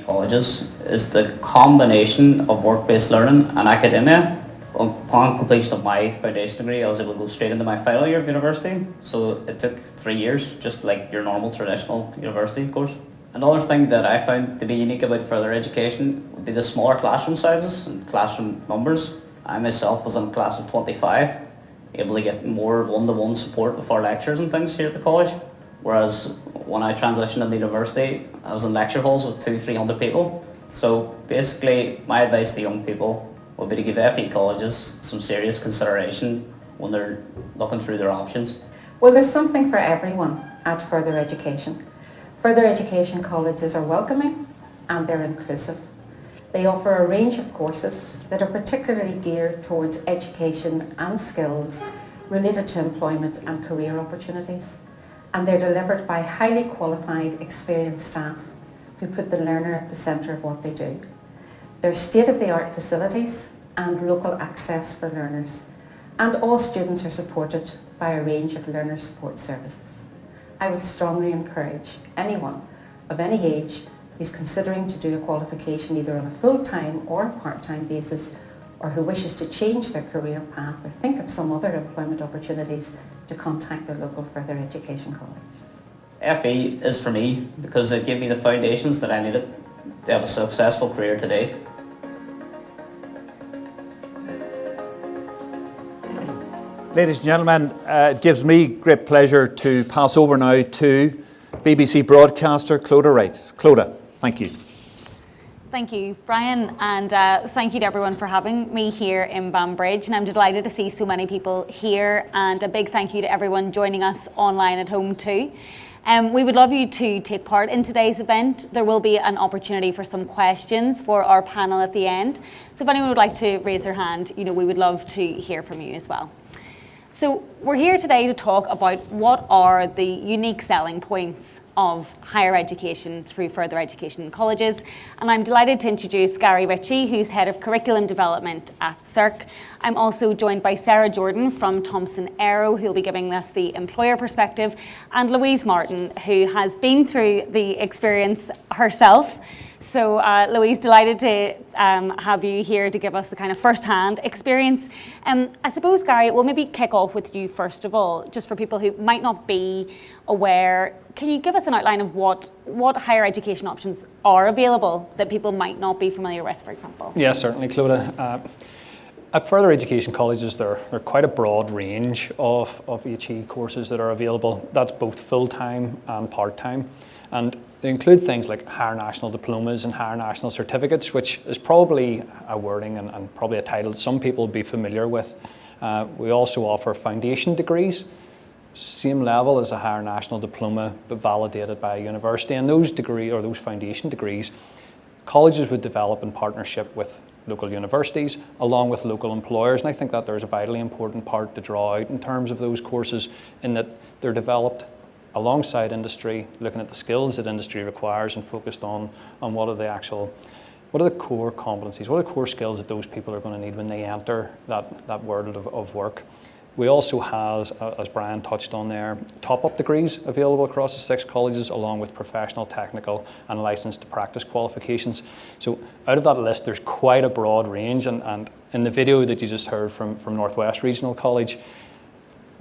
Colleges is the combination of work-based learning and academia. Upon completion of my foundation degree, I was able to go straight into my final year of university. So it took 3 years, just like your normal traditional university course. Another thing that I found to be unique about further education would be the smaller classroom sizes and classroom numbers. I myself was in a class of 25, able to get more one-to-one support with our lectures and things here at the college. Whereas when I transitioned into university, I was in lecture halls with 200-300 people. So basically, my advice to young people would be to give FE colleges some serious consideration when they're looking through their options. Well, there's something for everyone at further education. Further education colleges are welcoming and they're inclusive. They offer a range of courses that are particularly geared towards education and skills related to employment and career opportunities. And they're delivered by highly qualified, experienced staff who put the learner at the centre of what they do. There's state-of-the-art facilities and local access for learners, and all students are supported by a range of learner support services. I would strongly encourage anyone of any age who's considering to do a qualification either on a full-time or a part-time basis, or who wishes to change their career path or think of some other employment opportunities, to contact their local further education college. FE is for me because it gave me the foundations that I needed to have a successful career today. Ladies and gentlemen, it gives me great pleasure to pass over now to BBC broadcaster Clodagh Rice. Clodagh, thank you. Thank you, Brian, and thank you to everyone for having me here in Banbridge. And I'm delighted to see so many people here, and a big thank you to everyone joining us online at home too. We would love you to take part in today's event. There will be an opportunity for some questions for our panel at the end. So if anyone would like to raise their hand, we would love to hear from you as well. So we're here today to talk about what are the unique selling points of higher education through further education in colleges. And I'm delighted to introduce Gary Ritchie, who's Head of Curriculum Development at CERC. I'm also joined by Sarah Jordan from Thomson Aero, who'll be giving us the employer perspective, and Louise Martin, who has been through the experience herself. So Louise, delighted to have you here to give us the kind of first-hand experience. I suppose, Gary, we'll maybe kick off with you first of all, just for people who might not be aware. Can you give us an outline of what higher education options are available that people might not be familiar with, for example? Yeah, certainly, Clodagh. At further education colleges, there are quite a broad range of HE courses that are available. That's both full-time and part-time. And they include things like higher national diplomas and higher national certificates, which is probably a wording and probably a title some people would be familiar with. We also offer foundation degrees, same level as a higher national diploma, but validated by a university. And those foundation degrees, colleges would develop in partnership with local universities, along with local employers. And I think that there's a vitally important part to draw out in terms of those courses, in that they're developed alongside industry, looking at the skills that industry requires and focused on what are the core competencies, what are the core skills that those people are going to need when they enter that world of work. We also have, as Brian touched on there, top-up degrees available across the 6 colleges, along with professional, technical and licensed to practice qualifications. So out of that list, there's quite a broad range, and in the video that you just heard from Northwest Regional College,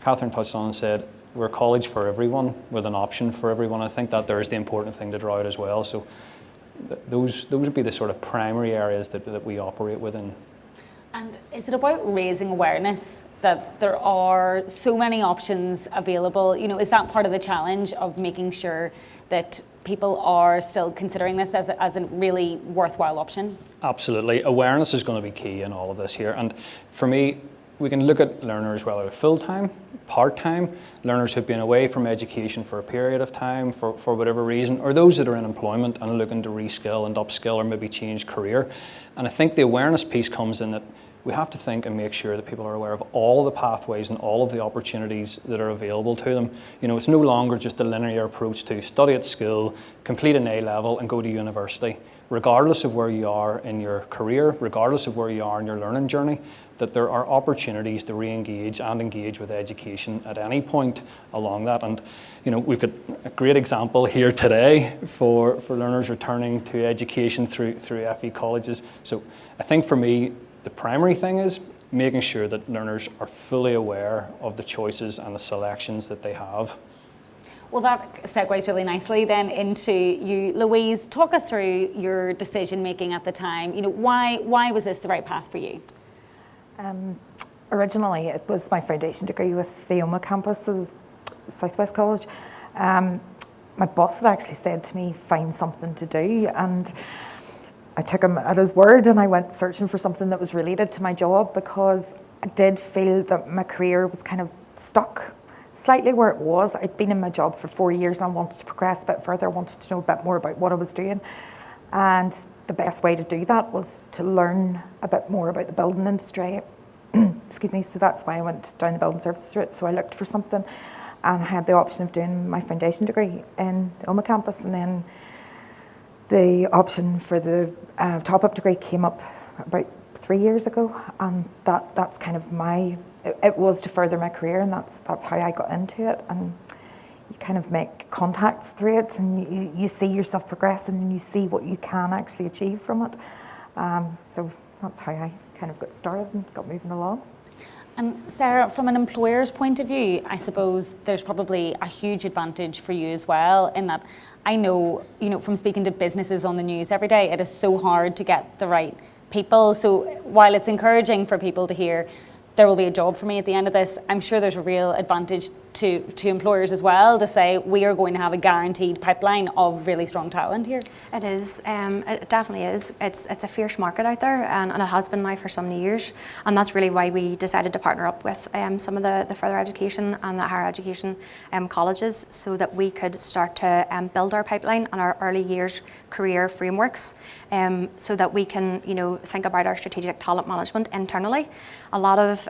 Catherine touched on and said, we're a college for everyone with an option for everyone. I think that there's the important thing to draw out as well. So those would be the sort of primary areas that we operate within. And is it about raising awareness that there are so many options available? Is that part of the challenge of making sure that people are still considering this as a really worthwhile option? Absolutely. Awareness is going to be key in all of this here. And for me, we can look at learners, whether they're full-time, part-time, learners who've been away from education for a period of time for whatever reason, or those that are in employment and looking to reskill and upskill or maybe change career. And I think the awareness piece comes in that we have to think and make sure that people are aware of all of the pathways and all of the opportunities that are available to them. It's no longer just a linear approach to study at school, complete an A-level and go to university. regardless of where you are in your career, regardless of where you are in your learning journey, that there are opportunities to re-engage and engage with education at any point along that. And we've got a great example here today for learners returning to education through FE colleges. So I think for me, the primary thing is making sure that learners are fully aware of the choices and the selections that they have. Well, that segues really nicely then into you, Louise. Talk us through your decision making at the time. Why was this the right path for you? Originally, it was my foundation degree with the Oma campus of Southwest College. My boss had actually said to me, find something to do, and I took him at his word and I went searching for something that was related to my job, because I did feel that my career was kind of stuck slightly where it was. I'd been in my job for 4 years and I wanted to progress a bit further. I wanted to know a bit more about what I was doing, and the best way to do that was to learn a bit more about the building industry. Excuse me. So that's why I went down the building services route. So I looked for something and had the option of doing my foundation degree in the Oma campus, and then the option for the top-up degree came up about 3 years ago, and that's kind of it was to further my career, and that's how I got into it. And you kind of make contacts through it, and you see yourself progressing, and you see what you can actually achieve from it. So that's how I kind of got started and got moving along. And Sarah, from an employer's point of view, I suppose there's probably a huge advantage for you as well, in that I know, from speaking to businesses on the news every day, it is so hard to get the right people. So while it's encouraging for people to hear there will be a job for me at the end of this, I'm sure there's a real advantage to employers as well to say we are going to have a guaranteed pipeline of really strong talent here. It is, it definitely is. It's a fierce market out there, and it has been now for so many years, and that's really why we decided to partner up with some of the further education and the higher education colleges, so that we could start to build our pipeline and our early years career frameworks, so that we can think about our strategic talent management internally. A lot of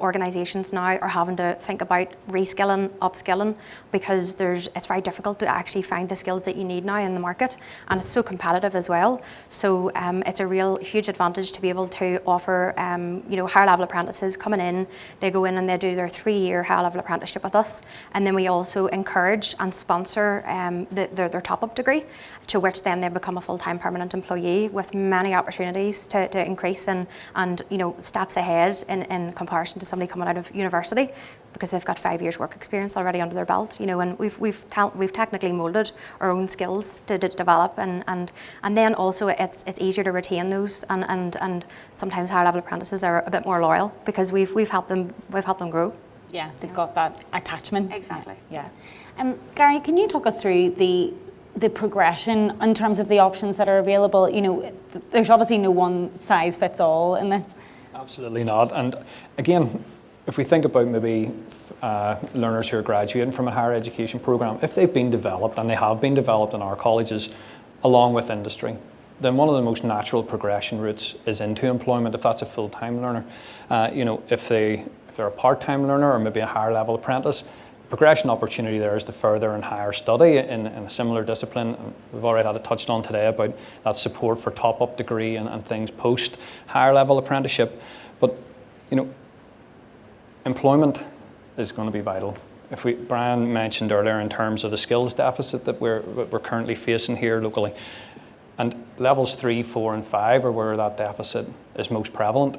organisations now are having to think about reskilling, upskilling, because it's very difficult to actually find the skills that you need now in the market, and it's so competitive as well. So it's a real huge advantage to be able to offer higher level apprentices coming in. They go in and they do their 3-year higher level apprenticeship with us, and then we also encourage and sponsor their top-up degree, to which then they become a full-time permanent employee with many opportunities to increase and steps ahead in comparison to somebody coming out of university, because they've got 5 years work experience already under their belt, and we've technically moulded our own skills to develop, and then also it's easier to retain those, and sometimes higher level apprentices are a bit more loyal because we've helped them grow. Yeah, they've got that attachment. Exactly. Yeah. Gary, can you talk us through the progression in terms of the options that are available? There's obviously no one size fits all in this. Absolutely not. And again, if we think about maybe learners who are graduating from a higher education programme, if they've been developed, and they have been developed in our colleges along with industry, then one of the most natural progression routes is into employment if that's a full-time learner. If they're a part-time learner or maybe a higher level apprentice, progression opportunity there is to further and higher study in a similar discipline. We've already had it touched on today about that support for top-up degree and things post higher level apprenticeship. But employment is going to be vital. Brian mentioned earlier in terms of the skills deficit that we're currently facing here locally, and levels 3, 4 and 5 are where that deficit is most prevalent.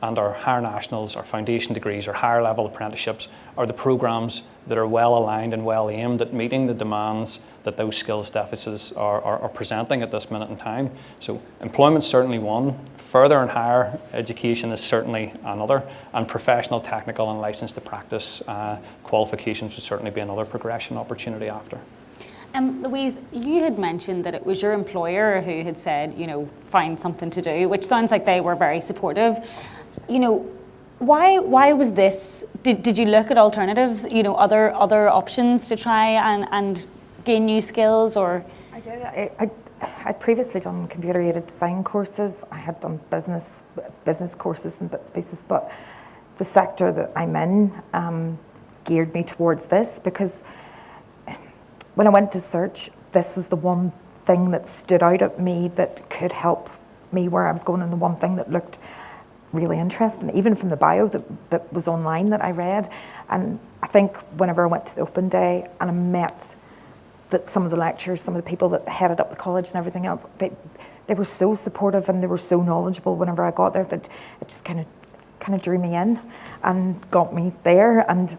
And our higher nationals, our foundation degrees, our higher level apprenticeships are the programmes that are well aligned and well aimed at meeting the demands that those skills deficits are presenting at this minute in time. So employment's certainly one, further and higher education is certainly another, and professional, technical and licensed to practice qualifications would certainly be another progression opportunity after. Louise, you had mentioned that it was your employer who had said, find something to do, which sounds like they were very supportive. Why was this? Did you look at alternatives? Other options to try and gain new skills, or? I did. I'd previously done computer-aided design courses. I had done business courses and bits and pieces, but the sector that I'm in geared me towards this, because when I went to search, this was the one thing that stood out at me that could help me where I was going, and the one thing that looked really interesting, even from the bio that was online that I read. And I think whenever I went to the open day and I met some of the lecturers, some of the people that headed up the college and everything else, they were so supportive and they were so knowledgeable whenever I got there that it just kind of drew me in and got me there. And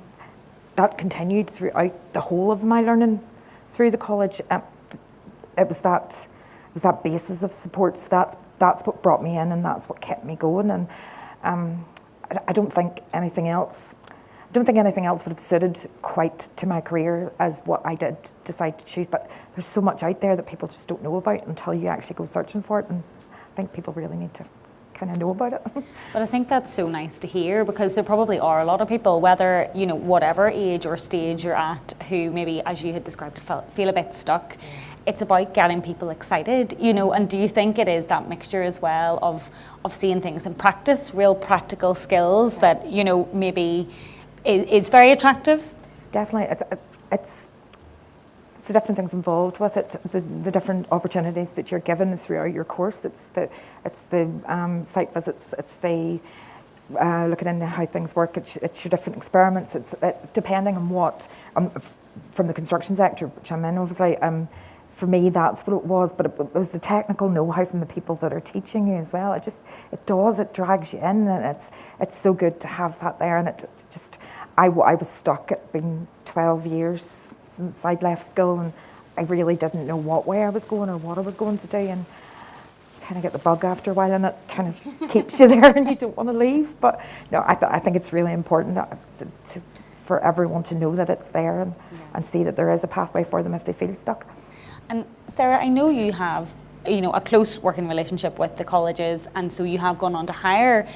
that continued throughout the whole of my learning through the college. It was that basis of support. So that's what brought me in, and that's what kept me going. And I don't think anything else would have suited quite to my career as what I did decide to choose. But there's so much out there that people just don't know about until you actually go searching for it. And I think people really need to kind of know about it. But I think that's so nice to hear, because there probably are a lot of people, whether, you know, whatever age or stage you're at, who maybe, as you had described, feel a bit stuck. It's about getting people excited, you know. And do you think it is that mixture as well of seeing things in practice, real practical skills that, you know, maybe is very attractive? Definitely. It's the different things involved with it, the different opportunities that you're given throughout your course. It's the site visits, it's the looking into how things work, it's your different experiments, it's depending on what, from the construction sector, which I'm in, obviously, for me that's what it was, but it was the technical know-how from the people that are teaching you as well. It drags you in, and it's so good to have that there. And I was stuck. It's been 12 years since I'd left school, and I really didn't know what way I was going or what I was going to do, and kind of get the bug after a while, and it kind of keeps you there and you don't want to leave. But no, I think it's really important for everyone to know that it's there and see that there is a pathway for them if they feel stuck. And Sarah, I know you have, you know, a close working relationship with the colleges, and so you have gone on to hire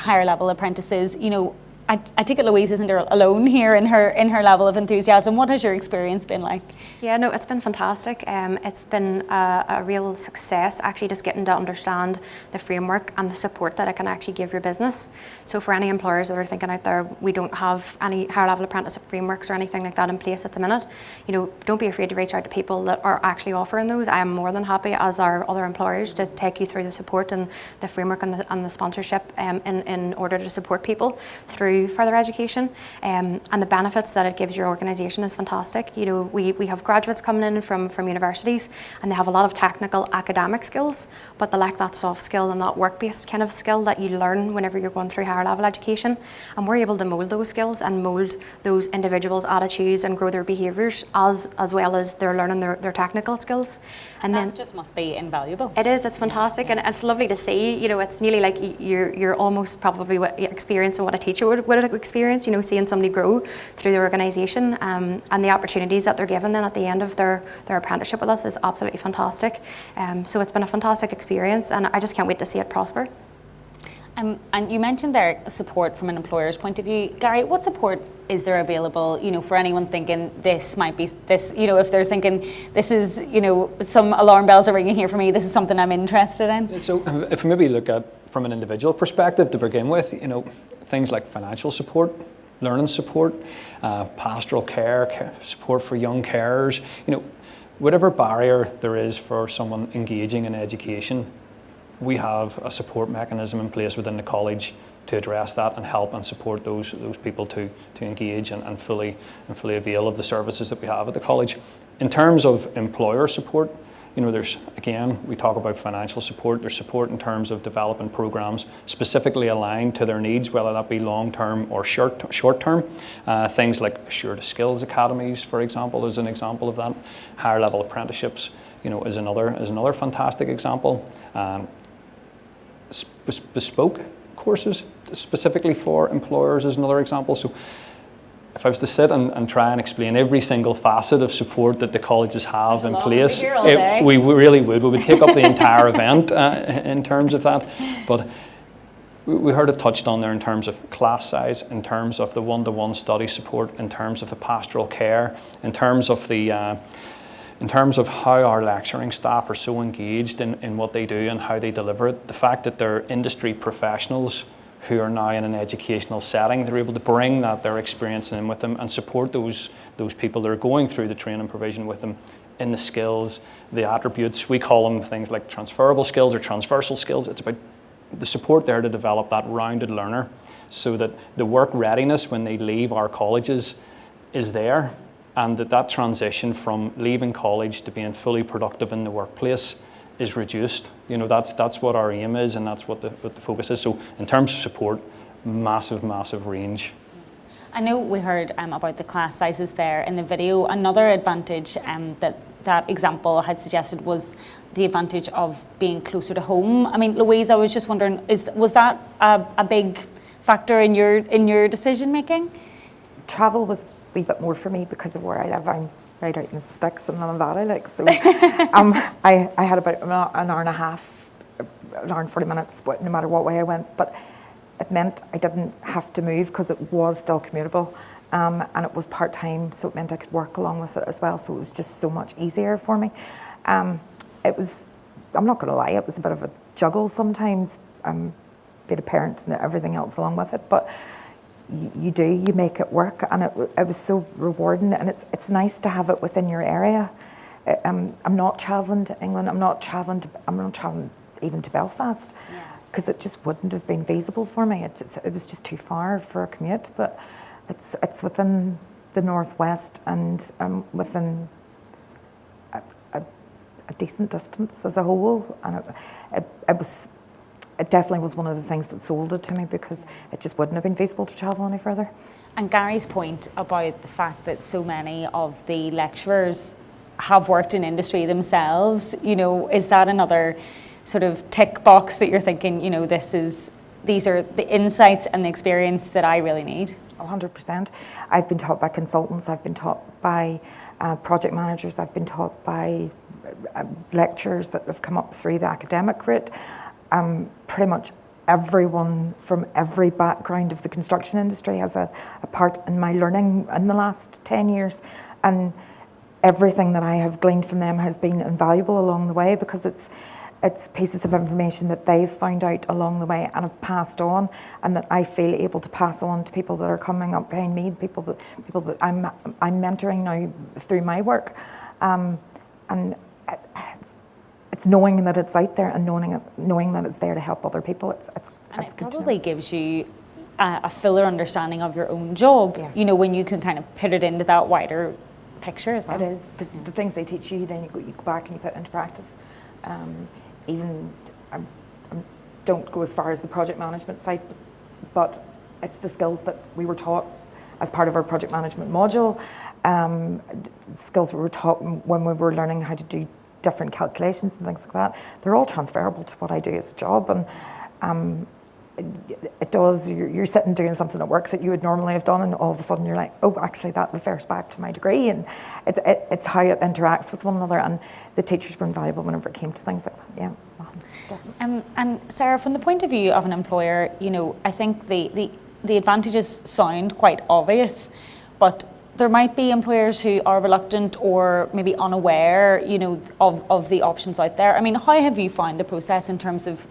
level apprentices. You know, I take it Louise isn't alone here in her level of enthusiasm. What has your experience been like? Yeah, no, it's been fantastic. It's been a real success, actually, just getting to understand the framework and the support that it can actually give your business. So for any employers that are thinking out there, we don't have any higher level apprenticeship frameworks or anything like that in place at the minute. You know, don't be afraid to reach out to people that are actually offering those. I am more than happy, as are other employers, to take you through the support and the framework and the sponsorship in order to support people through further education, and the benefits that it gives your organisation is fantastic. You know, we have graduates coming in from universities, and they have a lot of technical academic skills, but they lack that soft skill and that work-based kind of skill that you learn whenever you're going through higher level education. And we're able to mould those skills and mould those individuals' attitudes and grow their behaviours as well as they're learning their technical skills. And then that just must be invaluable. It is. It's fantastic, and it's lovely to see. You know, it's nearly like you're almost probably experiencing what a teacher would experience. You know, seeing somebody grow through the organisation, and the opportunities that they're given then at the end of their apprenticeship with us is absolutely fantastic. So it's been a fantastic experience, and I just can't wait to see it prosper. And you mentioned there support from an employer's point of view. Gary, what support is there available, you know, for anyone thinking this might be this, you know, if they're thinking this is, you know, some alarm bells are ringing here for me, this is something I'm interested in? So if we maybe look at from an individual perspective to begin with, you know, things like financial support, learning support, pastoral care, support for young carers, you know, whatever barrier there is for someone engaging in education, we have a support mechanism in place within the college to address that and help and support those people to engage and fully avail of the services that we have at the college. In terms of employer support, you know, there's, again, we talk about financial support. There's support in terms of developing programs specifically aligned to their needs, whether that be long-term or short-term. Things like Assured Skills Academies, for example, is an example of that. Higher level apprenticeships, you know, is another fantastic example. Bespoke courses specifically for employers is another example. So if I was to sit and try and explain every single facet of support that the colleges have in place, we really would. We would take up the entire event in terms of that. But we heard it touched on there in terms of class size, in terms of the one-to-one study support, in terms of the pastoral care, in terms of how our lecturing staff are so engaged in what they do and how they deliver it. The fact that they're industry professionals who are now in an educational setting. They're able to bring their experience in with them and support those people that are going through the training provision with them in the skills, the attributes. We call them things like transferable skills or transversal skills. It's about the support there to develop that rounded learner so that the work readiness when they leave our colleges is there, and that transition from leaving college to being fully productive in the workplace is reduced. You know, that's what our aim is, and that's what the focus is. So in terms of support, massive range. I know we heard about the class sizes there in the video. Another advantage that example had suggested was the advantage of being closer to home. I mean, Louise, I was just wondering, was that a big factor in your decision making? Travel was a wee bit more for me because of where I live. I'm right out in the sticks in London Valley, like, so I had about an hour and a half, an hour and 40 minutes, no matter what way I went. But it meant I didn't have to move because it was still commutable, and it was part-time, so it meant I could work along with it as well, so it was just so much easier for me. It was, I'm not going to lie, it was a bit of a juggle sometimes, being a parent and everything else along with it, but you make it work, and it was so rewarding, and it's nice to have it within your area. I'm not travelling to England, I'm not travelling even to Belfast, because it just wouldn't have been feasible for me. It was just too far for a commute, but it's within the northwest and within a decent distance as a whole, and it definitely was one of the things that sold it to me, because it just wouldn't have been feasible to travel any further. And Gary's point about the fact that so many of the lecturers have worked in industry themselves, you know, is that another sort of tick box that you're thinking, you know, these are the insights and the experience that I really need? 100%. I've been taught by consultants, I've been taught by project managers, I've been taught by lecturers that have come up through the academic route. Pretty much everyone from every background of the construction industry has a part in my learning in the last 10 years. And everything that I have gleaned from them has been invaluable along the way, because it's pieces of information that they've found out along the way and have passed on, and that I feel able to pass on to people that are coming up behind me, people that I'm mentoring now through my work. And it's knowing that it's out there and knowing that it's there to help other people. It's and it good probably gives you a fuller understanding of your own job. Yes. You know, when you can kind of put it into that wider picture as well. It is, because the things they teach you, then you go back and you put it into practice. Even I don't go as far as the project management side, but it's the skills that we were taught as part of our project management module. Skills we were taught when we were learning how to do different calculations and things like that. They're all transferable to what I do as a job, and it does. You're sitting doing something at work that you would normally have done, and all of a sudden you're like, oh, actually that refers back to my degree, and it's how it interacts with one another. And the teachers were invaluable whenever it came to things like that. Yeah, definitely. And Sarah, from the point of view of an employer, you know, I think the advantages sound quite obvious, but there might be employers who are reluctant or maybe unaware, you know, of the options out there. I mean, how have you found the process in terms of,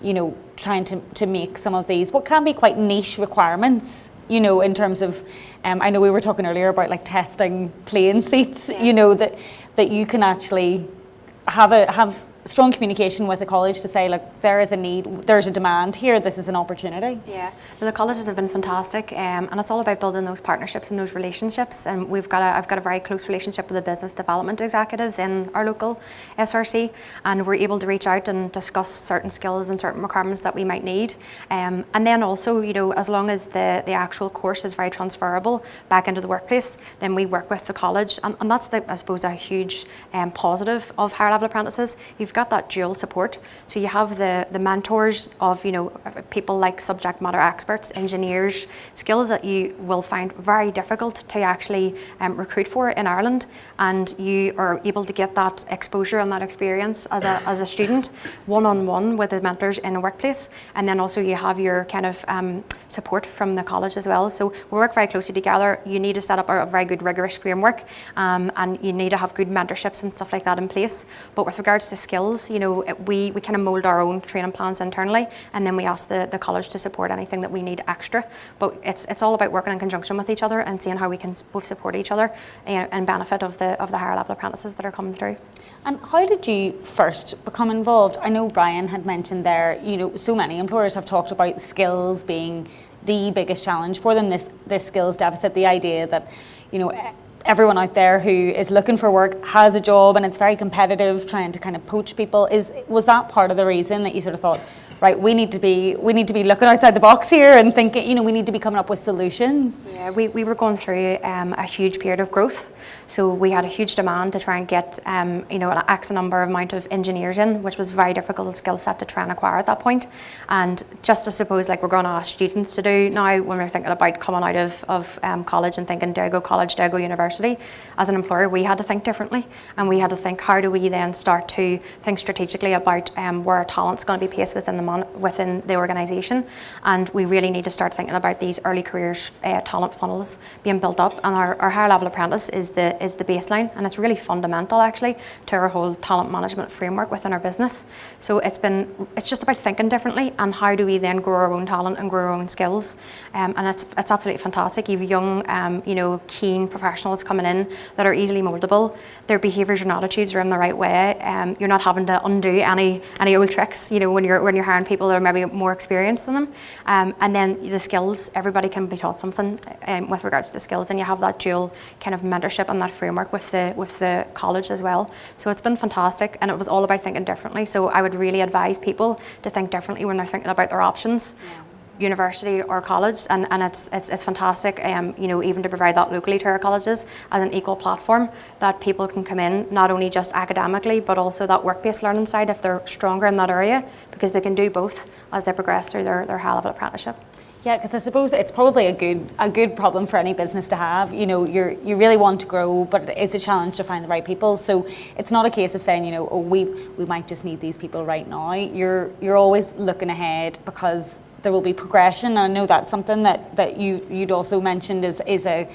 you know, trying to make some of these, what can be quite niche requirements, you know, in terms of, I know we were talking earlier about like testing plane seats, you know, that you can actually have strong communication with the college to say, like, there is a need, there's a demand here, this is an opportunity. Yeah, the colleges have been fantastic, and it's all about building those partnerships and those relationships. And I've got a very close relationship with the business development executives in our local SRC, and we're able to reach out and discuss certain skills and certain requirements that we might need. And then also, you know, as long as the actual course is very transferable back into the workplace, then we work with the college, and that's I suppose a huge positive of higher level apprentices. You've got that dual support, so you have the mentors of, you know, people like subject matter experts, engineers, skills that you will find very difficult to actually recruit for in Ireland, and you are able to get that exposure and that experience as a student one-on-one with the mentors in a workplace. And then also you have your kind of support from the college as well, so we work very closely together. You need to set up a very good rigorous framework, and you need to have good mentorships and stuff like that in place. But with regards to skills, skills, you know, we kind of mould our own training plans internally, and then we ask the college to support anything that we need extra. But it's all about working in conjunction with each other and seeing how we can both support each other and benefit of the higher level apprentices that are coming through. And how did you first become involved? I know Brian had mentioned there, you know, so many employers have talked about skills being the biggest challenge for them, this skills deficit, the idea that, you know, everyone out there who is looking for work has a job and it's very competitive, trying to kind of poach people. Was that part of the reason that you sort of thought, right, we need to be looking outside the box here and thinking, you know, we need to be coming up with solutions? Yeah, we were going through a huge period of growth, so we had a huge demand to try and get you know, an X number amount of engineers in, which was a very difficult skill set to try and acquire at that point. And just to suppose, like, we're going to ask students to do now when we're thinking about coming out of college and thinking, do I go college, do I go university? As an employer, we had to think differently, and we had to think, how do we then start to think strategically about where our talent's going to be placed within the organisation. And we really need to start thinking about these early careers talent funnels being built up, and our higher level apprentice is the baseline, and it's really fundamental actually to our whole talent management framework within our business. So it's just about thinking differently, and how do we then grow our own talent and grow our own skills. And it's absolutely fantastic. You have young you know, keen professionals coming in that are easily moldable. Their behaviours and attitudes are in the right way. You're not having to undo any old tricks, you know, when you're hiring people that are maybe more experienced than them. And then the skills, everybody can be taught something with regards to skills, and you have that dual kind of mentorship and that framework with the college as well. So it's been fantastic, and it was all about thinking differently. So I would really advise people to think differently when they're thinking about their options. Yeah. University or college, and it's fantastic, you know, even to provide that locally to our colleges as an equal platform that people can come in, not only just academically but also that work-based learning side if they're stronger in that area, because they can do both as they progress through their high level apprenticeship. Yeah, because I suppose it's probably a good problem for any business to have. You know, you really want to grow, but it's a challenge to find the right people. So it's not a case of saying, you know, oh, we might just need these people right now. You're always looking ahead, because there will be progression. I know that's something that you'd also mentioned is a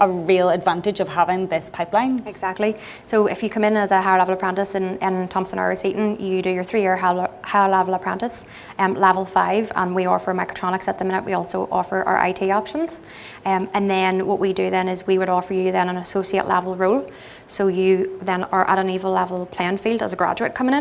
real advantage of having this pipeline. Exactly. So if you come in as a higher level apprentice in Thompson Irish Eaton, you do your 3-year higher level apprentice, level 5, and we offer mechatronics at the minute. We also offer our IT options. And then what we do then is we would offer you then an associate level role. So you then are at an even level playing field as a graduate coming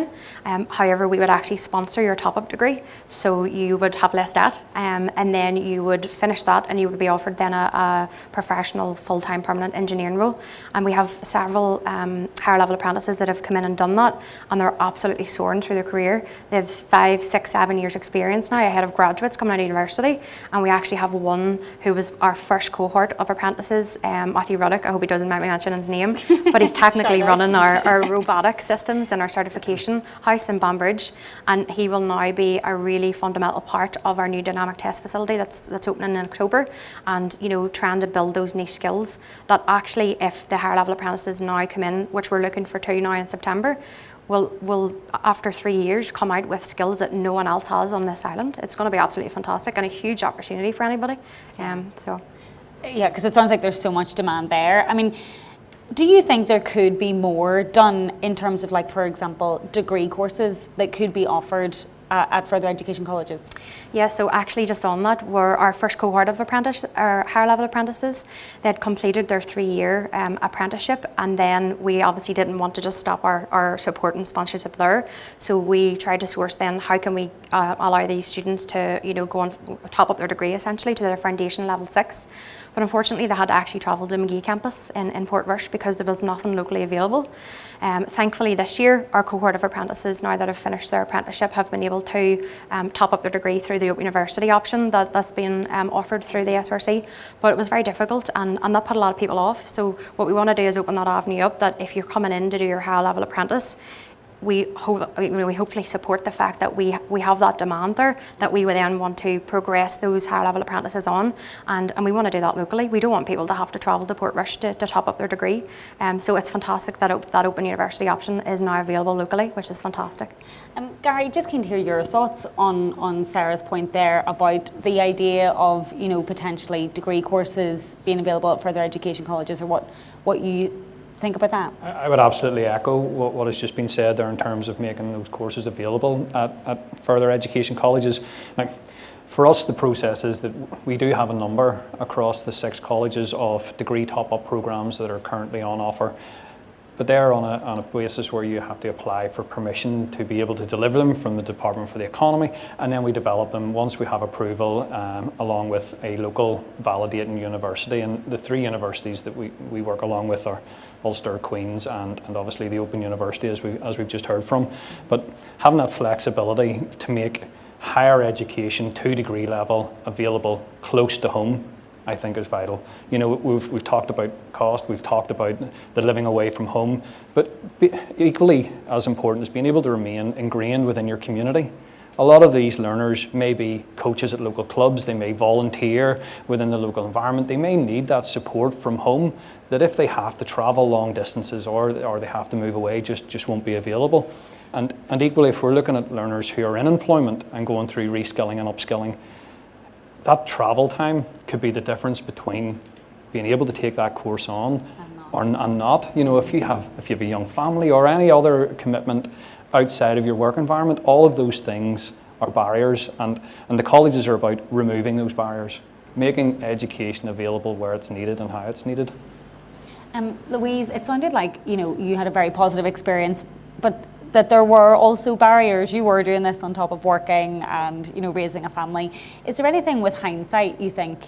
in. However, we would actually sponsor your top-up degree, so you would have less debt, and then you would finish that and you would be offered then a professional full-time permanent engineering role. And we have several higher level apprentices that have come in and done that, and they're absolutely soaring through their career. They have 5, 6, 7 years experience now ahead of graduates coming out of university, and we actually have one who was our first cohort of apprentices, Matthew Ruddock. I hope he doesn't mind me mentioning his name, but he's technically running our robotic systems in our certification house in Banbridge, and he will now be a really fundamental part of our new dynamic test facility that's opening in October. And you know, trying to build those niche skills that actually, if the higher level apprentices now come in, which we're looking for 2 now in September, will after 3 years come out with skills that no one else has on this island. It's going to be absolutely fantastic and a huge opportunity for anybody. So yeah, because it sounds like there's so much demand there. I mean, do you think there could be more done in terms of, like, for example, degree courses that could be offered at further education colleges? Yeah, so actually just on that, we're our first cohort of our higher level apprentices. They had completed their 3-year apprenticeship, and then we obviously didn't want to just stop our support and sponsorship there. So we tried to source then, how can we allow these students to, you know, go and top up their degree essentially to their foundation level 6. But unfortunately, they had to actually travel to McGee campus in Portrush because there was nothing locally available. Thankfully, this year, our cohort of apprentices now that have finished their apprenticeship have been able to top up their degree through the Open University option that's been offered through the SRC. But it was very difficult, and that put a lot of people off. So what we want to do is open that avenue up, that if you're coming in to do your high level apprentice, we hopefully support the fact that we have that demand there, that we would then want to progress those higher level apprentices on, and we want to do that locally. We don't want people to have to travel to Portrush to top up their degree. So it's fantastic that that Open University option is now available locally, which is fantastic. Gary, just keen to hear your thoughts on Sarah's point there about the idea of, you know, potentially degree courses being available at further education colleges, or what you think about that? I would absolutely echo what has just been said there in terms of making those courses available at further education colleges. Now, for us, the process is that we do have a number across the 6 colleges of degree top-up programs that are currently on offer, but they're on a basis where you have to apply for permission to be able to deliver them from the Department for the Economy, and then we develop them once we have approval along with a local validating university. And the 3 universities that we work along with are Ulster, Queen's and obviously the Open University as we've just heard from. But having that flexibility to make higher education to degree level available close to home, I think is vital. You know, we've talked about cost, we've talked about the living away from home, but equally as important is being able to remain ingrained within your community. A lot of these learners may be coaches at local clubs, they may volunteer within the local environment, they may need that support from home that if they have to travel long distances or they have to move away, just won't be available. And equally, if we're looking at learners who are in employment and going through reskilling and upskilling, that travel time could be the difference between being able to take that course on and not. You know, if you have a young family or any other commitment outside of your work environment, all of those things are barriers, and the colleges are about removing those barriers, making education available where it's needed and how it's needed. Louise, it sounded like, you know, you had a very positive experience, but that there were also barriers. You were doing this on top of working and, you know, raising a family. Is there anything with hindsight you think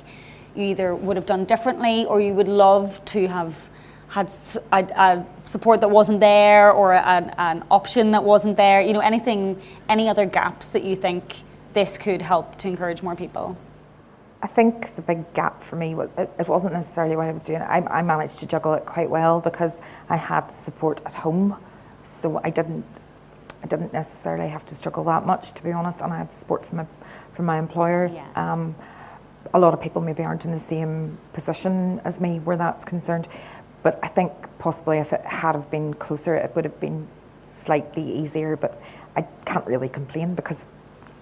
you either would have done differently or you would love to have had a support that wasn't there, or an option that wasn't there? You know, any other gaps that you think this could help to encourage more people? I think the big gap for me, it wasn't necessarily what I was doing. I managed to juggle it quite well because I had the support at home. So I didn't necessarily have to struggle that much, to be honest, and I had the support from my employer. Yeah. A lot of people maybe aren't in the same position as me where that's concerned, but I think possibly if it had have been closer, it would have been slightly easier. But I can't really complain because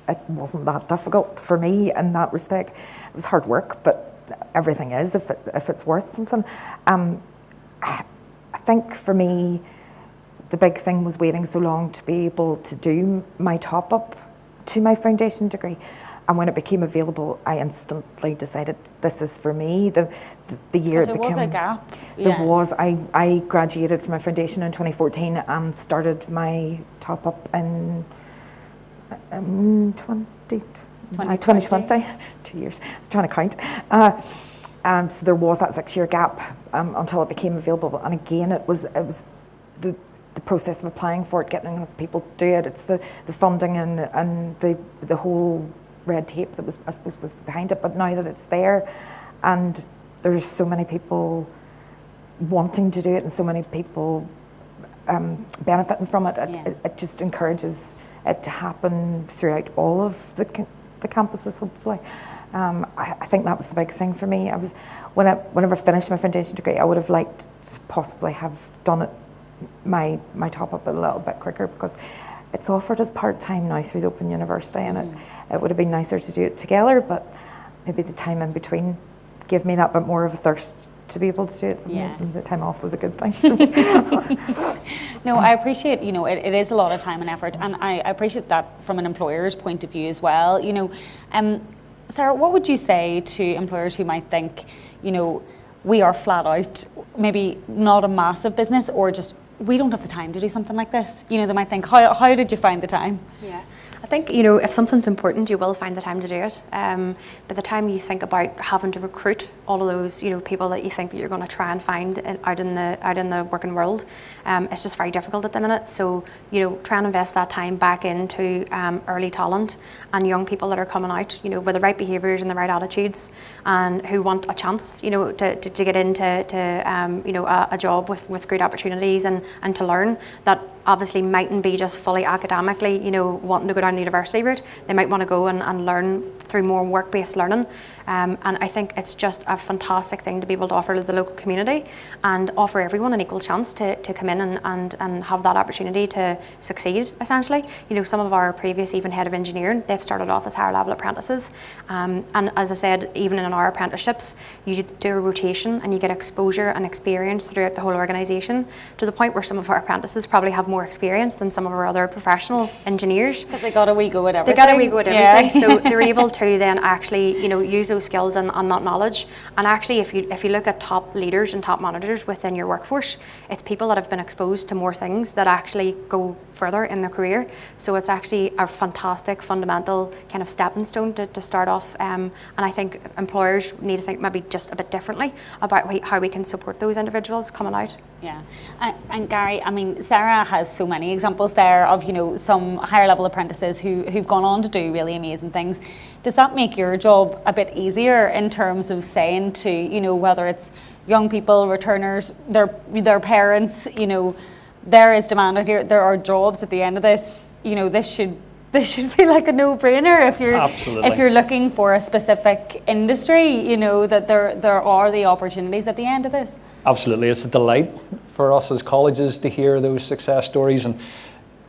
it wasn't that difficult for me in that respect. It was hard work, but everything is if it's worth something. I think for me, the big thing was waiting so long to be able to do my top-up to my foundation degree. And when it became available, I instantly decided this is for me. The year it became... There was a gap. There was. I graduated from my foundation in 2014 and started my top-up in 2020. 2 years. I was trying to count. So there was that 6-year gap until it became available. And again, it was the process of applying for it, getting enough people to do it. It's the funding and the whole red tape that I suppose was behind it. But now that it's there, and there's so many people wanting to do it and so many people benefiting from it, it just encourages it to happen throughout all of the campuses, hopefully. I think that was the big thing for me. Whenever I finished my foundation degree, I would have liked to possibly have done it my top-up a little bit quicker, because it's offered as part-time now through the Open University, and it would have been nicer to do it together, but maybe the time in between gave me that bit more of a thirst to be able to do it. Yeah. And the time off was a good thing. So. No, I appreciate, you know, it is a lot of time and effort, and I appreciate that from an employer's point of view as well. You know, Sarah, what would you say to employers who might think, you know, we are flat out, maybe not a massive business, or just we don't have the time to do something like this? You know, they might think, how did you find the time? Yeah. I think, you know, if something's important, you will find the time to do it. By the time you think about having to recruit all of those, you know, people that you think that you're going to try and find out in the working world, it's just very difficult at the minute. So, you know, try and invest that time back into early talent and young people that are coming out, you know, with the right behaviours and the right attitudes, and who want a chance, you know, to get into you know, a job with great opportunities and to learn that. Obviously mightn't be just fully academically, you know, wanting to go down the university route. They might want to go and learn through more work-based learning. And I think it's just a fantastic thing to be able to offer to the local community and offer everyone an equal chance to come in and have that opportunity to succeed, essentially. You know, some of our previous even head of engineering, they've started off as higher level apprentices. And as I said, even in our apprenticeships, you do a rotation and you get exposure and experience throughout the whole organisation, to the point where some of our apprentices probably have more experience than some of our other professional engineers. Because they got a wee go at everything. They got a wee go at everything. Yeah. So they're able to then actually, you know, use those skills and that knowledge. And actually, if you look at top leaders and top managers within your workforce, it's people that have been exposed to more things that actually go further in their career. So it's actually a fantastic fundamental kind of stepping stone to start off. And I think employers need to think maybe just a bit differently about how we can support those individuals coming out. Yeah, and Gary, I mean, Sarah has so many examples there of, you know, some higher level apprentices who've gone on to do really amazing things. Does that make your job a bit easier in terms of saying to, you know, whether it's young people, returners, their parents, you know, there is demand out here, there are jobs at the end of this, you know, this should feel like a no-brainer if you're looking for a specific industry, you know, that there are the opportunities at the end of this. Absolutely, it's a delight for us as colleges to hear those success stories, and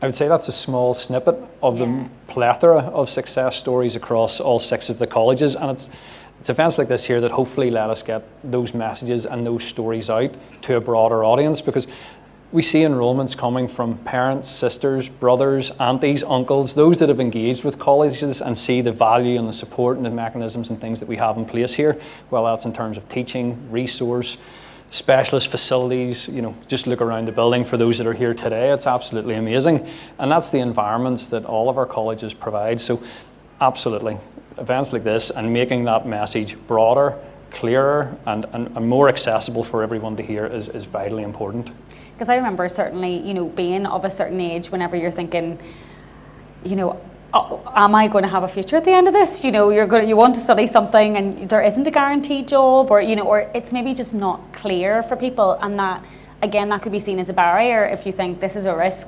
I would say that's a small snippet of the plethora of success stories across all 6 of the colleges, and it's events like this here that hopefully let us get those messages and those stories out to a broader audience, because we see enrolments coming from parents, sisters, brothers, aunties, uncles, those that have engaged with colleges and see the value and the support and the mechanisms and things that we have in place here, well, that's in terms of teaching, resource, specialist facilities. You know, just look around the building for those that are here today, it's absolutely amazing. And that's the environments that all of our colleges provide. So absolutely, events like this and making that message broader, clearer and more accessible for everyone to hear is vitally important. Because I remember certainly, you know, being of a certain age, whenever you're thinking, you know, am I going to have a future at the end of this? You know, you want to study something and there isn't a guaranteed job, or, you know, or it's maybe just not clear for people, and that, again, that could be seen as a barrier if you think this is a risk,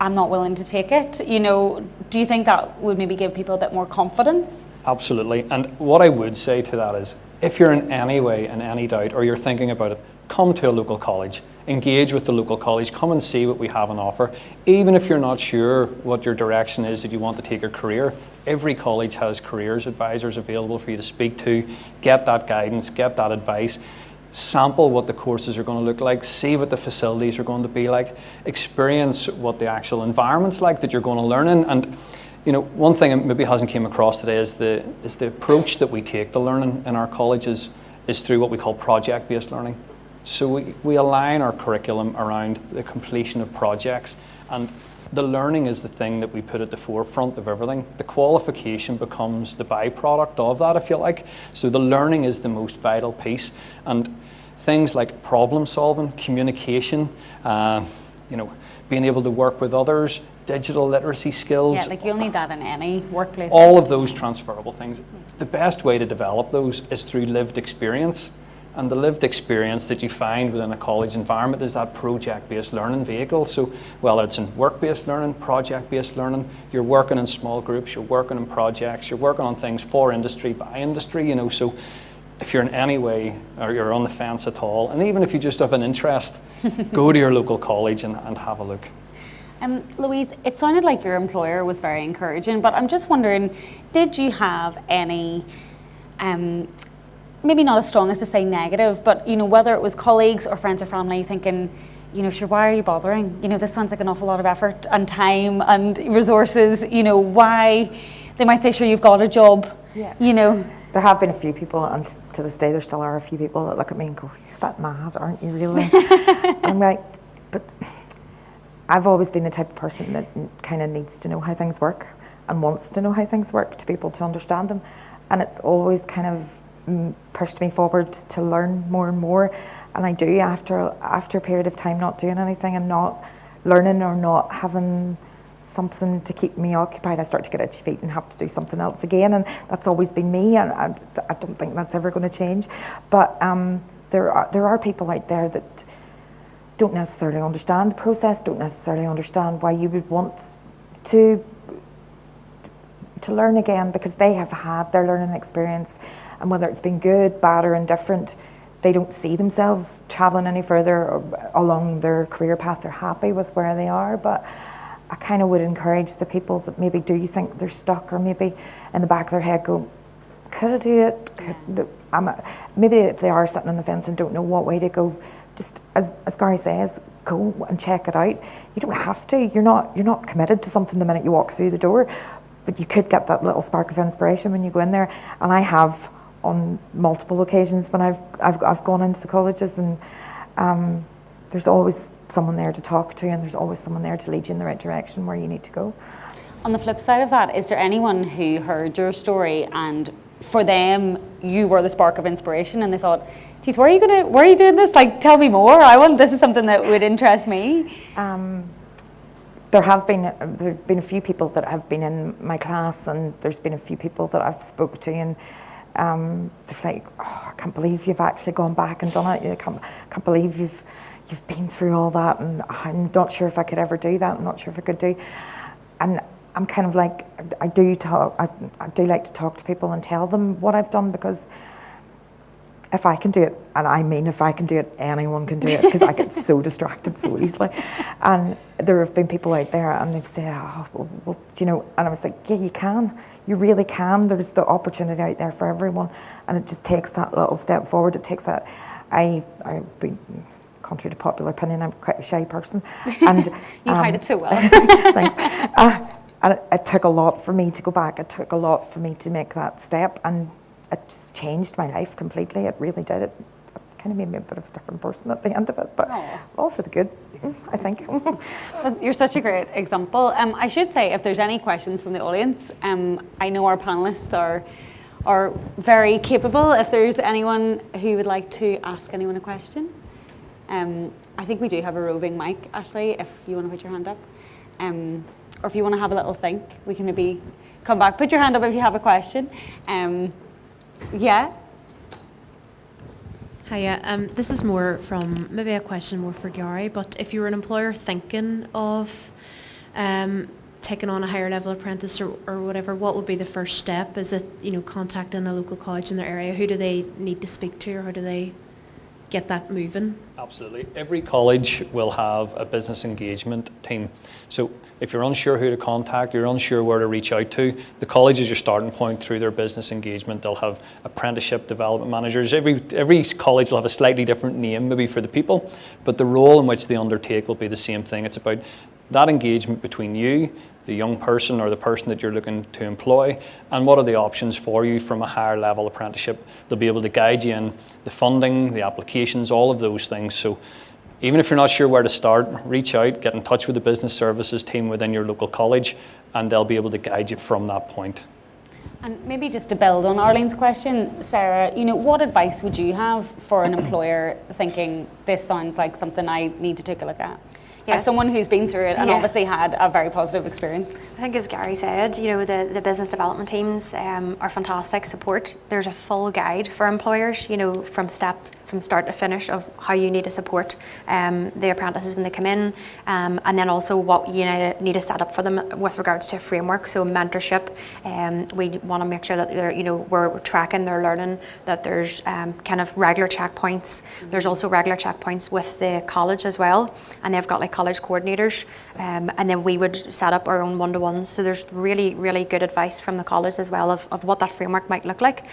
I'm not willing to take it. You know, do you think that would maybe give people a bit more confidence? Absolutely, and what I would say to that is, if you're in any way in any doubt or you're thinking about it, come to a local college, engage with the local college, come and see what we have on offer. Even if you're not sure what your direction is that you want to take your career, every college has careers advisors available for you to speak to, get that guidance, get that advice, sample what the courses are going to look like, see what the facilities are going to be like, experience what the actual environment's like that you're going to learn in. And you know, one thing that maybe hasn't came across today is the approach that we take to learning in our colleges is through what we call project-based learning. So we align our curriculum around the completion of projects, and the learning is the thing that we put at the forefront of everything. The qualification becomes the byproduct of that, if you like. So the learning is the most vital piece, and things like problem solving, communication, you know, being able to work with others, digital literacy skills. Yeah, like you'll need that in any workplace. All of those transferable things. The best way to develop those is through lived experience. And the lived experience that you find within a college environment is that project-based learning vehicle. So whether it's in work-based learning, project-based learning, you're working in small groups, you're working in projects, you're working on things for industry, by industry, you know. So if you're in any way, or you're on the fence at all, and even if you just have an interest, go to your local college and have a look. Louise, it sounded like your employer was very encouraging, but I'm just wondering, did you have any, maybe not as strong as to say negative, but you know, whether it was colleagues or friends or family thinking, you know, sure, why are you bothering? You know, this sounds like an awful lot of effort and time and resources, you know, why? They might say, sure, you've got a job, you know. There have been a few people, and to this day there still are a few people that look at me and go, you're a bit mad, aren't you really? I'm like, but I've always been the type of person that kind of needs to know how things work and wants to know how things work to be able to understand them. And it's always kind of pushed me forward to learn more and more. And I do, after a period of time not doing anything and not learning or not having something to keep me occupied, I start to get itchy feet and have to do something else again. And that's always been me, and I don't think that's ever going to change. But there are people out there that don't necessarily understand the process, don't necessarily understand why you would want to to learn again, because they have had their learning experience, and whether it's been good, bad or indifferent, they don't see themselves travelling any further along their career path. They're happy with where they are, but I kind of would encourage the people that maybe do think they're stuck, or maybe in the back of their head go, could I do it? Maybe if they are sitting on the fence and don't know what way to go, just as Gary says, go and check it out. You don't have to. You're not committed to something the minute you walk through the door, but you could get that little spark of inspiration when you go in there. And I have on multiple occasions when I've gone into the colleges, and there's always someone there to talk to, and there's always someone there to lead you in the right direction where you need to go. On the flip side of that, is there anyone who heard your story and for them you were the spark of inspiration, and they thought, geez, where are you doing this? Like, tell me more. This is something that would interest me. There've been a few people that have been in my class, and there's been a few people that I've spoke to, and they're like, oh, I can't believe you've actually gone back and done it. I can't believe you've been through all that, and I'm not sure if I could ever do that. I'm not sure if I could do. And I'm kind of like, I do like to talk to people and tell them what I've done, because if I can do it, and I mean if I can do it, anyone can do it, because I get so distracted so easily. And there have been people out there and they've said, oh, well, do you know, and I was like, yeah, you can. You really can. There's the opportunity out there for everyone, and it just takes that little step forward. It takes that, contrary to popular opinion, I'm quite a shy person. And you hide it so well. Thanks. And it took a lot for me to go back. It took a lot for me to make that step, and it just changed my life completely. It really did. It kind of made me a bit of a different person at the end of it, but all for the good, I think. You're such a great example. I should say, if there's any questions from the audience, I know our panellists are very capable. If there's anyone who would like to ask anyone a question, I think we do have a roving mic, Ashley, if you want to put your hand up. Or if you want to have a little think, we can maybe come back. Put your hand up if you have a question. Yeah. Hiya, this is maybe a question more for Gary, but if you were an employer thinking of taking on a higher level apprentice or whatever, what would be the first step? Is it, contacting a local college in their area? Who do they need to speak to, or how do they get that moving? Absolutely. Every college will have a business engagement team. So if you're unsure who to contact, you're unsure where to reach out to, the college is your starting point through their business engagement. They'll have apprenticeship development managers. Every college will have a slightly different name maybe for the people, but the role in which they undertake will be the same thing. It's about that engagement between you, the young person or the person that you're looking to employ, and what are the options for you from a higher level apprenticeship. They'll be able to guide you in the funding, the applications, all of those things. So even if you're not sure where to start, reach out, get in touch with the business services team within your local college, and they'll be able to guide you from that point. And maybe just to build on Arlene's question, Sarah, what advice would you have for an employer thinking this sounds like something I need to take a look at? Yeah. As someone who's been through it and obviously had a very positive experience. I think, as Gary said, the business development teams are fantastic support. There's a full guide for employers, from start to finish of how you need to support the apprentices when they come in, and then also what you need to set up for them with regards to a framework. So mentorship, we want to make sure that we're tracking their learning, that there's kind of regular checkpoints. There's also regular checkpoints with the college as well, and they've got like college coordinators, and then we would set up our own one-to-ones. So there's really, really good advice from the college as well of what that framework might look like.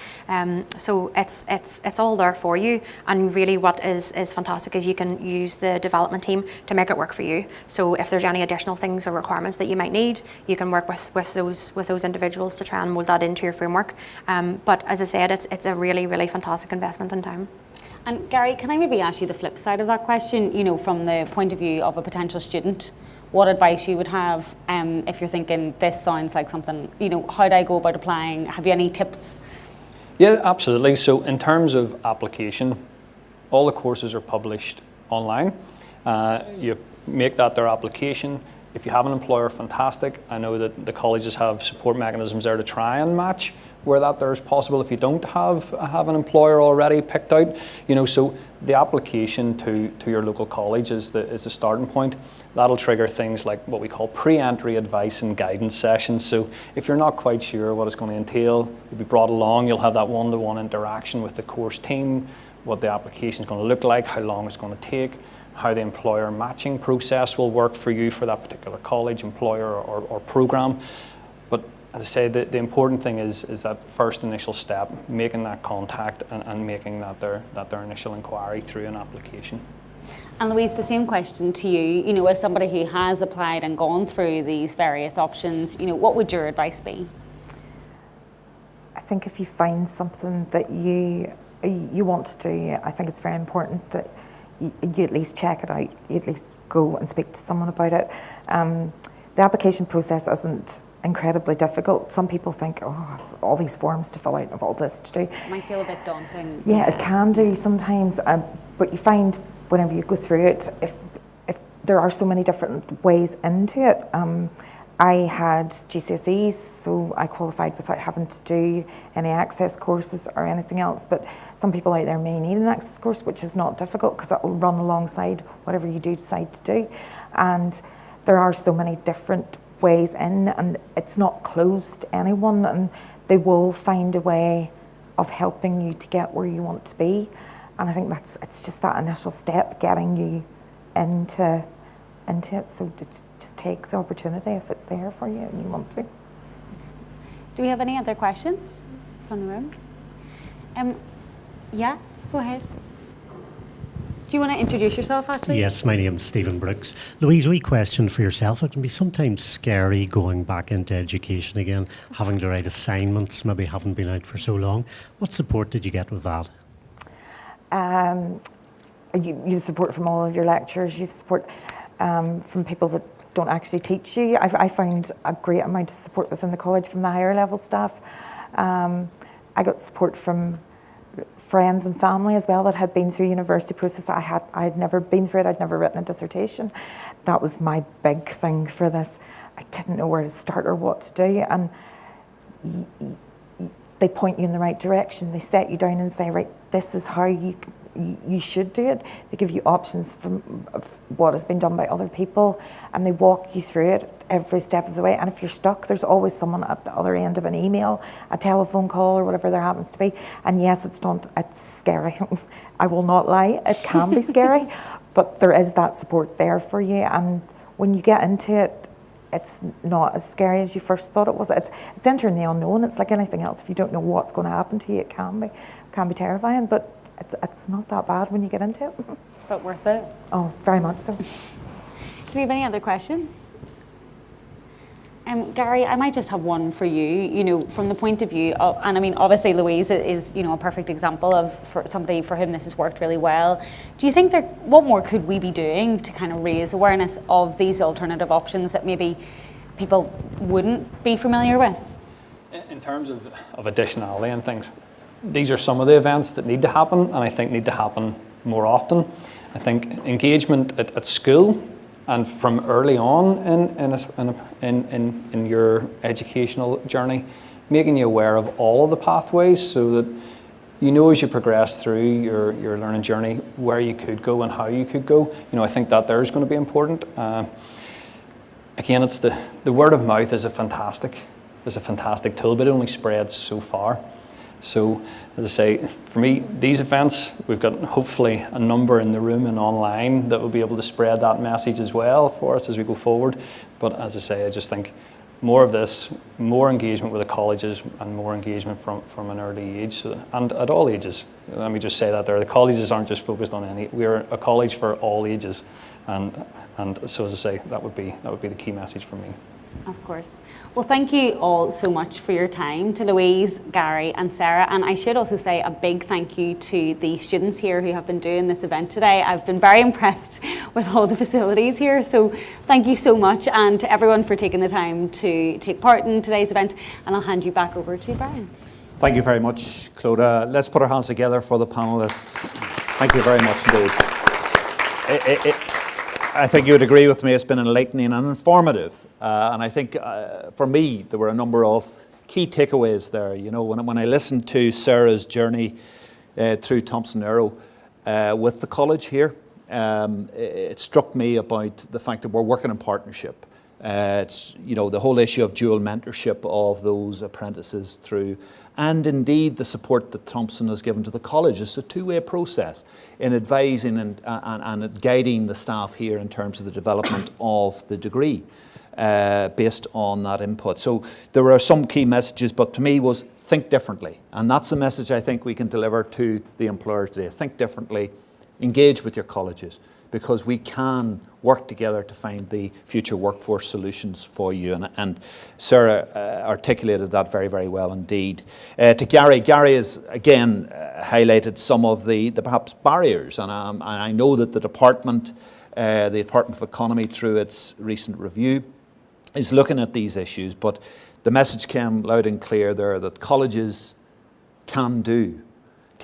So it's all there for you. And really what is fantastic is you can use the development team to make it work for you. So if there's any additional things or requirements that you might need, you can work with those individuals to try and mold that into your framework. But as I said, it's a really, really fantastic investment in time. And Gary, can I maybe ask you the flip side of that question, from the point of view of a potential student? What advice you would have if you're thinking this sounds like something, how do I go about applying? Have you any tips? Yeah, absolutely. So in terms of application, all the courses are published online. You make that their application. If you have an employer, fantastic. I know that the colleges have support mechanisms there to try and match where that there's possible if you don't have an employer already picked out. So the application to your local college is the starting point. That'll trigger things like what we call pre-entry advice and guidance sessions. So if you're not quite sure what it's going to entail, you'll be brought along. You'll have that one-to-one interaction with the course team, what the application is going to look like, how long it's going to take, how the employer matching process will work for you for that particular college, employer or program. But as I say, the important thing is that first initial step, making that contact and making that their initial inquiry through an application. And Louise, the same question to you, as somebody who has applied and gone through these various options, what would your advice be? I think if you find something that you want to do, I think it's very important that you at least check it out, you at least go and speak to someone about it. The application process isn't incredibly difficult. Some people think, I've all these forms to fill out, I've all this to do. It might feel a bit daunting. Yeah, it can do sometimes, but you find whenever you go through it, if there are so many different ways into it. I had GCSEs, so I qualified without having to do any access courses or anything else, but some people out there may need an access course, which is not difficult because it will run alongside whatever you do decide to do. And there are so many different ways in, and it's not closed to anyone, and they will find a way of helping you to get where you want to be. And I think it's just that initial step, getting you into it. So just take the opportunity if it's there for you and you want to. Do we have any other questions from the room? Yeah, go ahead. Do you want to introduce yourself, actually? Yes, my name's Stephen Brooks. Louise, wee question for yourself. It can be sometimes scary going back into education again, having to write assignments, maybe haven't been out for so long. What support did you get with that? You support from all of your lecturers, you support from people that don't actually teach you. I found a great amount of support within the college from the higher level staff. I got support from friends and family as well that had been through university process. I had never been through it, I'd never written a dissertation. That was my big thing for this. I didn't know where to start or what to do, and they point you in the right direction. They set you down and say, right, this is how you should do it. They give you options from what has been done by other people, and they walk you through it every step of the way. And if you're stuck, there's always someone at the other end of an email, a telephone call, or whatever there happens to be. And yes, it's scary. I will not lie, it can be scary, but there is that support there for you. And when you get into it, it's not as scary as you first thought it was. It's entering the unknown. It's like anything else. If you don't know what's going to happen to you, it can be terrifying. But it's not that bad when you get into it. But worth it? Oh, very much so. Do we have any other questions? Gary, I might just have one for you, from the point of view of, and I mean, obviously Louise is, a perfect example of for somebody for whom this has worked really well. Do you think what more could we be doing to kind of raise awareness of these alternative options that maybe people wouldn't be familiar with? In terms of additionality and things, these are some of the events that need to happen, and I think need to happen more often. I think engagement at school and from early on in your educational journey, making you aware of all of the pathways so that as you progress through your learning journey where you could go and how you could go. I think that there's going to be important. Again, it's the word of mouth is a fantastic tool, but it only spreads so far. So, as I say, for me, these events, we've got hopefully a number in the room and online that will be able to spread that message as well for us as we go forward. But as I say, I just think more of this, more engagement with the colleges and more engagement from an early age, and at all ages. Let me just say that there, the colleges aren't just focused on any, we're a college for all ages. And so, as I say, that would be the key message for me. Of course. Well, thank you all so much for your time, to Louise, Gary and Sarah. And I should also say a big thank you to the students here who have been doing this event today. I've been very impressed with all the facilities here. So thank you so much, and to everyone for taking the time to take part in today's event. And I'll hand you back over to Brian. Thank you very much, Clodagh. Let's put our hands together for the panellists. Thank you very much indeed. I think you would agree with me, it's been enlightening and informative. And I think for me, there were a number of key takeaways there. You know, when I listened to Sarah's journey through Thompson Arrow with the college here, it struck me about the fact that we're working in partnership. It's, you know, the whole issue of dual mentorship of those apprentices through, and indeed the support that Thompson has given to the college. It's a two-way process in advising and guiding the staff here in terms of the development of the degree based on that input. So there are some key messages, but to me was think differently. And that's the message I think we can deliver to the employers today. Think differently, engage with your colleges, because we can work together to find the future workforce solutions for you. And Sarah articulated that very, very well indeed. To Gary has again highlighted some of the perhaps barriers. And I know that the Department of Economy, through its recent review, is looking at these issues. But the message came loud and clear there that colleges can do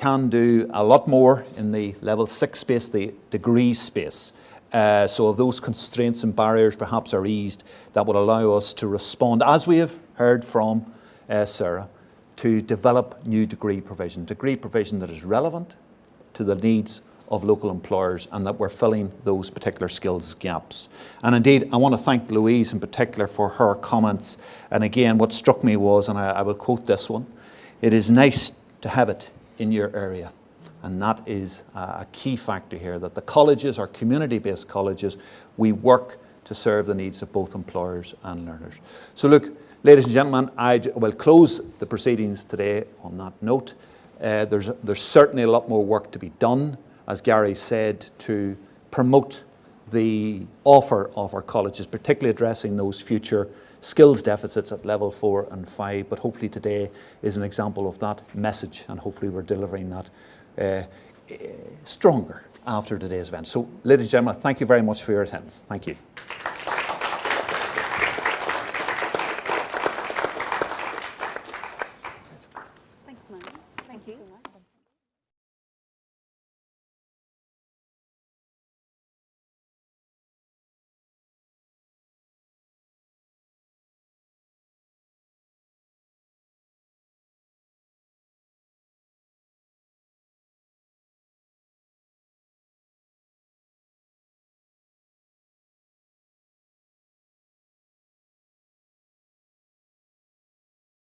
a lot more in the level 6 space, the degree space. So if those constraints and barriers perhaps are eased, that would allow us to respond, as we have heard from Sarah, to develop new degree provision that is relevant to the needs of local employers, and that we're filling those particular skills gaps. And indeed, I want to thank Louise in particular for her comments. And again, what struck me was, and I will quote this one, "It is nice to have it in your area." And that is a key factor here, that the colleges, our community-based colleges, we work to serve the needs of both employers and learners. So look, ladies and gentlemen, I will close the proceedings today on that note. There's certainly a lot more work to be done, as Gary said, to promote the offer of our colleges, particularly addressing those future skills deficits at level 4 and 5. But hopefully today is an example of that message, and hopefully we're delivering that stronger after today's event. So, ladies and gentlemen, thank you very much for your attendance. Thank you.